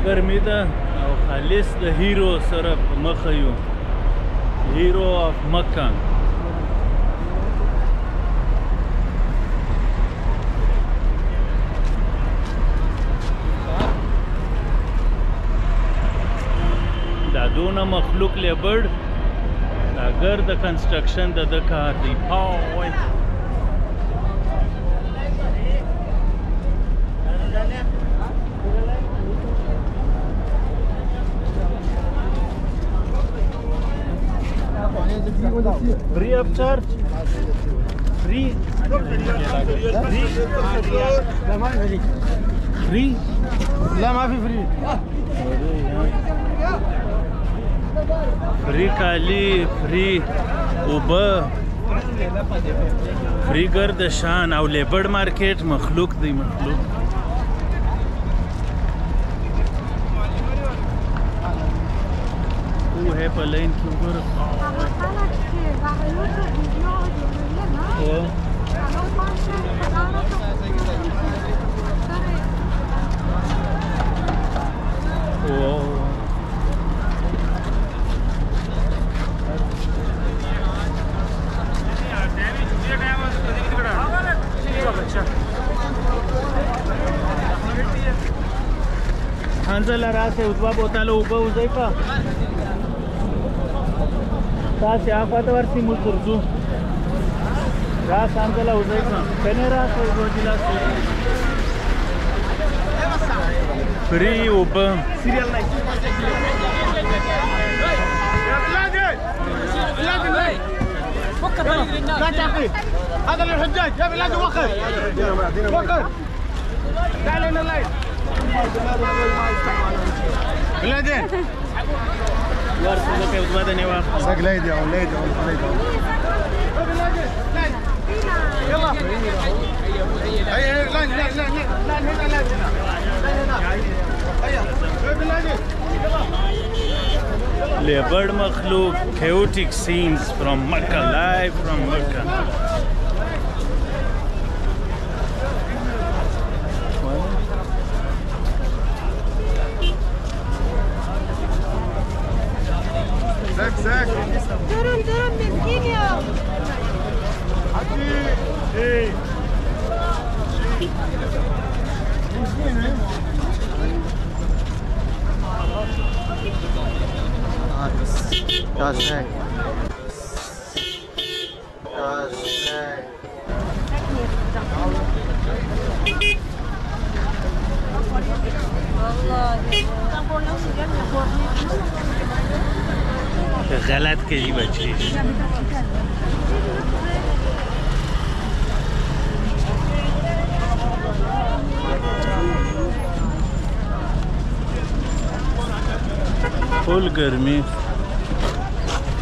ګرمي ده او خالص د هیرو سره په مخه یو هیرو اف مکه. دا دونه مخلوق لیبر دا ګر د کنسټرکشن د کار دی. پاوی free of charge? Free? Free? لا ما في فري. فري کالی، فري اوبه، فري گردشان او لیبر مارکیټ مخلوق دی مخلوق. او ہے په لین کې وګوره. حنزل راسه اوبه بوتل اوبه وزیفا تاسې آخواته ورسې موږ ترځو. راس حنزله وزیفا کنې راسه اوبه ګیلاس فري اوبه. سیریال نه لا تعقي هذا للحجاج يا بلاد وخر وخر تعال هنا الليل بلادين ورسه كيف بدني واخد ساق ليدي او ليدي او ليدي يلا هي لا لا لا لا هنا لا هنا هيا بلادين Leopard makhluk, chaotic scenes from Mecca, live from Mecca. زاك درم مسكين يا حكي ايه كاشناك غلط کردی بچه‌ش. فول گرمی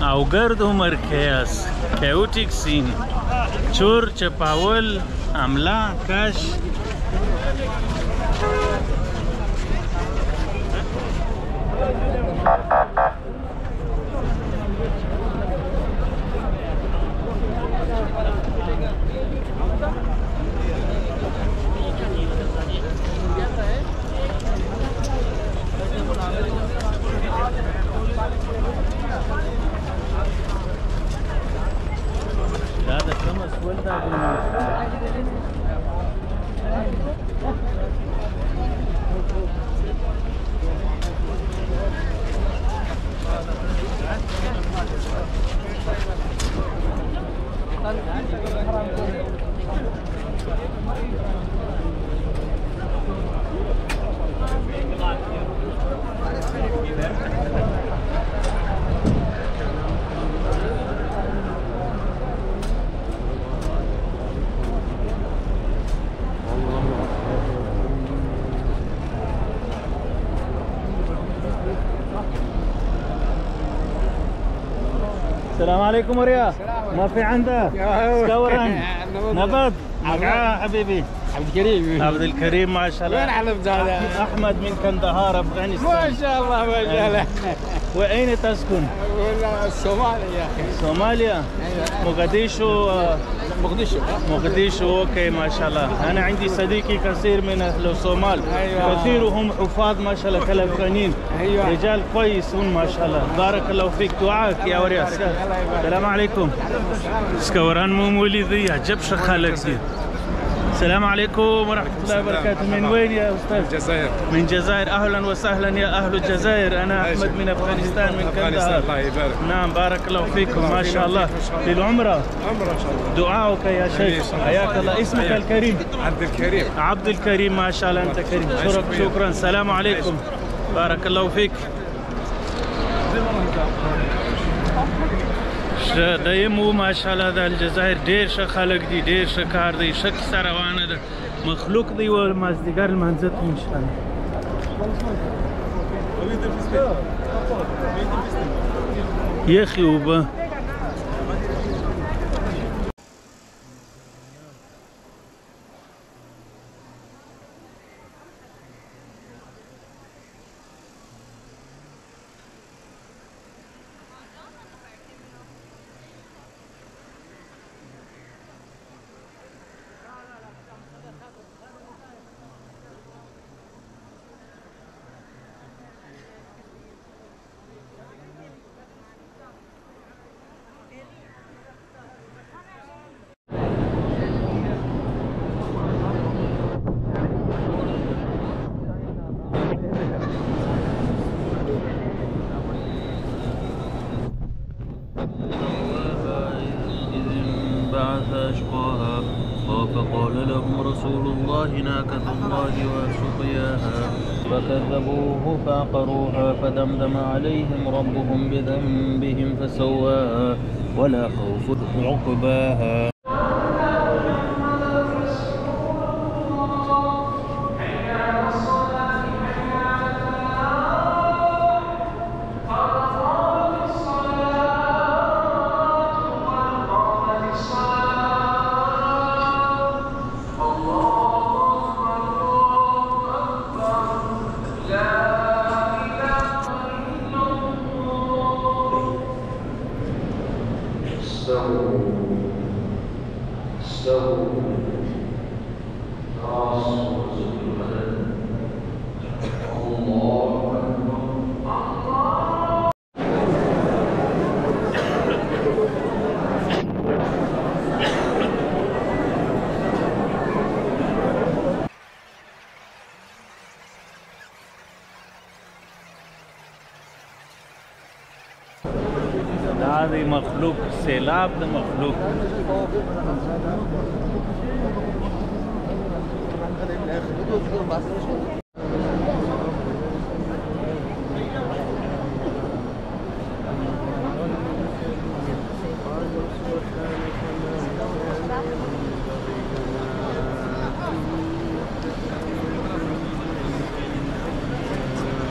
او گرد عمر کیاس chaotic scene چور چپاول حمله کش. هذا كم اسود السلام عليكم وريا. ما في عندك سكورن نبض حبيبي عبد الكريم عبد الكريم ما شاء الله. وين علم هذا؟ احمد من كندهار افغانستان. ما شاء الله ما شاء الله. وأين تسكن؟ الصومال يا اخي. صوماليا. مقديشو. مقديشو. اوكي ما شاء الله. انا عندي صديقي كثير من اهل الصومال. كثيرهم حفاظ ما شاء الله كالافغانيين. رجال كويسون ما شاء الله. بارك الله فيك. دعاك يا وريا. السلام عليكم. سكوران مو مولدي عجب شخالك دي. السلام عليكم ورحمة الله وبركاته. من وين يا أستاذ؟ من الجزائر. من الجزائر. أهلا وسهلا يا أهل الجزائر. أنا أحمد من أفغانستان من كندهار. الله يبارك. نعم بارك الله فيكم ما شاء الله. للعمرة. عمرة إن شاء الله. دعاؤك يا شيخ. حياك الله. اسمك الكريم؟ عبد الكريم. عبد الكريم ما شاء الله. أنت كريم. شكرا. السلام عليكم. بارك الله فيك. دایمو ماشاءالله د الجزائر ډیر ښه خلک دي، ډیر ښه کار دی، ښه کیسه روانه ده، مخلوق دی و مازدیګر لمانځه ته انشاءالله. یخې اوبه. أشقاها فقال لهم رسول الله ناقة الله وسقياها فكذبوه فعقروها فدمدم عليهم ربهم بذنبهم فسواها ولا خوف عقباها. هذا مخلوق سیلاب د مخلوق.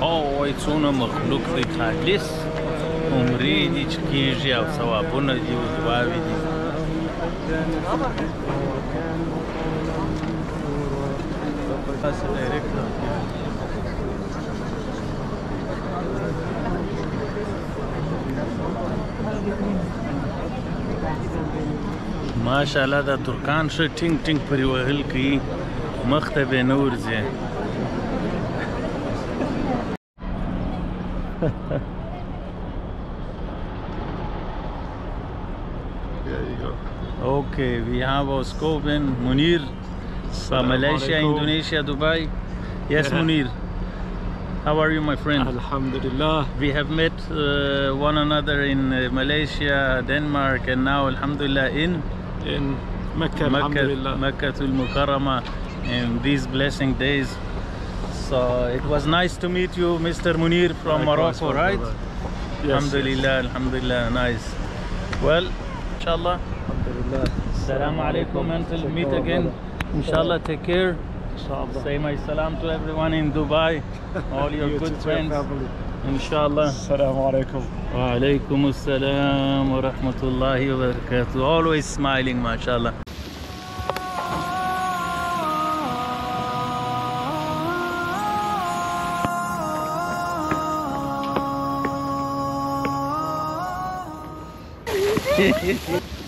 او څونه مخلوق دی خالص عمرې دي چې کېږي او ثوابونه دي او دعاوې دي. ماشاءالله دا ترکان ښه ټینګ ټینګ پرې وهل کوي، مخ ته به نه ورځي. There you go. Okay, we have our scope in Munir from Malaysia, Indonesia, Dubai. Yes, Munir. How are you, my friend? Alhamdulillah. We have met one another in Malaysia, Denmark, and now, Alhamdulillah, in Mecca, Alhamdulillah. Mecca al-Mukarramah in these blessing days. So it was nice to meet you, Mr. Munir from Morocco, right? Yes, Alhamdulillah, Alhamdulillah, nice. Well, inshallah. Alhamdulillah. Assalamu alaikum, until meet again. Inshallah, take care. Inshallah. Say my salam to everyone in Dubai, all your good friends. Inshallah. Assalamu alaikum. Wa alaikum assalam wa rahmatullahi wa barakatuh. Always smiling, mashallah. الله.